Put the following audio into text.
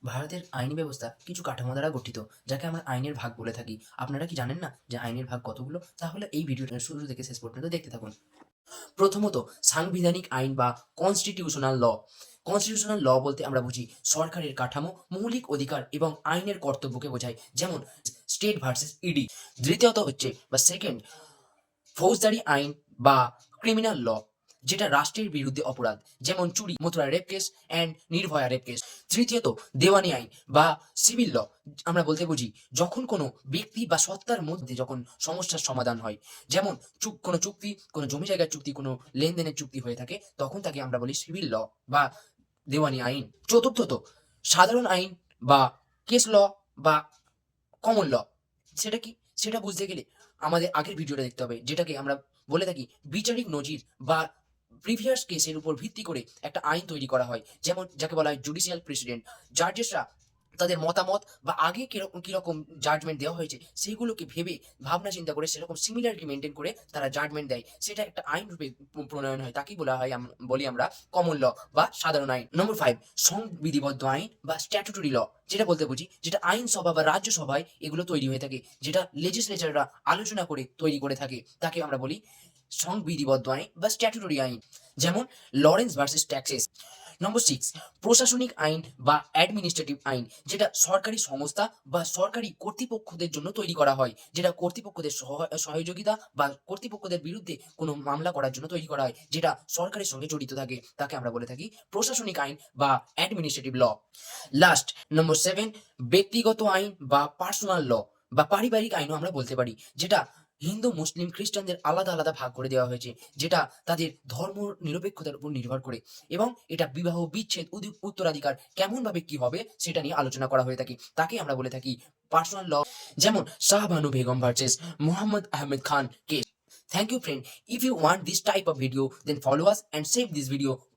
ভারতের আইনি ব্যবস্থা কিছু কাঠামো দ্বারা গঠিত, যাকে আমরা আইনের ভাগ বলে থাকি। আপনারা কি জানেন না যে আইনের ভাগ কতগুলো? তাহলে এই ভিডিওটা শুরু থেকে শেষ পর্যন্ত দেখতে থাকুন। প্রথমত, সাংবিধানিক আইন বা কনস্টিটিউশনাল ল। কনস্টিটিউশনাল ল বলতে আমরা বুঝি সরকারের কাঠামো, মৌলিক অধিকার এবং আইনের কর্তব্যকে বোঝায়, যেমন স্টেট ভার্সেস ইডি। দ্বিতীয়ত হচ্ছে বা সেকেন্ড, ফৌজদারি আইন বা ক্রিমিনাল ল, যেটা রাষ্ট্রের বিরুদ্ধে অপরাধ, যেমন চুরি, Mathura rape case and Nirbhaya rape case. তৃতীয়ত, দেওয়ানি আইন বা সিভিল ল, আমরা বলতে বুঝি যখন কোনো ব্যক্তি বা সত্তার মধ্যে যখন সমস্যার সমাধান হয়, যেমন কোনো চুক্তি, কোনো জমি জায়গার চুক্তি, কোনো লেনদেনের চুক্তি হয়ে থাকে, তখন তাকে আমরা বলি সিভিল ল বা দেওয়ানি আইন। চতুর্থত, সাধারণ আইন বা কেস ল বা কমন ল। সেটা কি? সেটা বুঝতে গেলে আমাদের আগের ভিডিওটা দেখতে হবে, যেটাকে আমরা বলে থাকি বিচারিক নজির বা প্রিভিয়াস কেসের উপর ভিত্তি করে একটা আইন তৈরি করা হয়, যেমন যাকে বলা হয় জুডিশিয়াল প্রেসিডেন্ট। জাজেসরা তাদের মতামত বা আগে কিরকম কিরকম জাজমেন্ট দেওয়া হয়েছে সেগুলোকে ভেবে ভাবনা চিন্তা করে সেরকম সিমিলারিটি মেনটেন করে তারা জাজমেন্ট দেয়, সেটা একটা আইন রূপে প্রণয়ন হয়, তাকেই বলা হয় বলি আমরা কমন ল বা সাধারণ আইন। নম্বর 5, সংবিধিবদ্ধ আইন বা স্ট্যাটুটরি ল, যেটা বলতে বুঝি যেটা আইনসভা বা রাজ্যসভায় এগুলো তৈরি হয়ে থাকে, যেটা লেজিসলেচাররা আলোচনা করে তৈরি করে থাকে, তাকে আমরা বলি সংবিধিবদ্ধ আইন বা স্ট্যাটুটরি আইন, যেমন লরেন্স ভার্সেস ট্যাক্সেস। নম্বর 6, প্রশাসনিক আইন বা অ্যাডমিনিস্ট্রেটিভ আইন, যেটা সরকারি সংস্থা বা সরকারি কর্তৃপক্ষদের জন্য তৈরি করা হয়, যেটা কর্তৃপক্ষদের সহযোগিতা বা কর্তৃপক্ষদের বিরুদ্ধে কোনো মামলা করার জন্য তৈরি করা হয়, যেটা সরকারের সঙ্গে জড়িত থাকে, তাকে আমরা বলে থাকি প্রশাসনিক আইন বা অ্যাডমিনিস্ট্রেটিভ ল। লাস্ট, নম্বর 7, ব্যক্তিগত আইন বা পার্সোনাল ল বা পারিবারিক আইনও আমরা বলতে পারি, যেটা হিন্দু, মুসলিম, খ্রিস্টানদের আলাদা আলাদা ভাগ করে দেওয়া হয়েছে, যেটা তাদের ধর্ম নিরপেক্ষতার উপর নির্ভর করে, এবং এটা বিবাহ, বিচ্ছেদ, উত্তরাধিকার কেমন ভাবে কি হবে সেটা নিয়ে আলোচনা করা হয়ে থাকে, তাকে আমরা বলে থাকি পার্সোনাল ল। যেমন Shah Bano Begum versus Mohammad Ahmed Khan case. Thank you friend. If you want this type of video, then follow us and save this video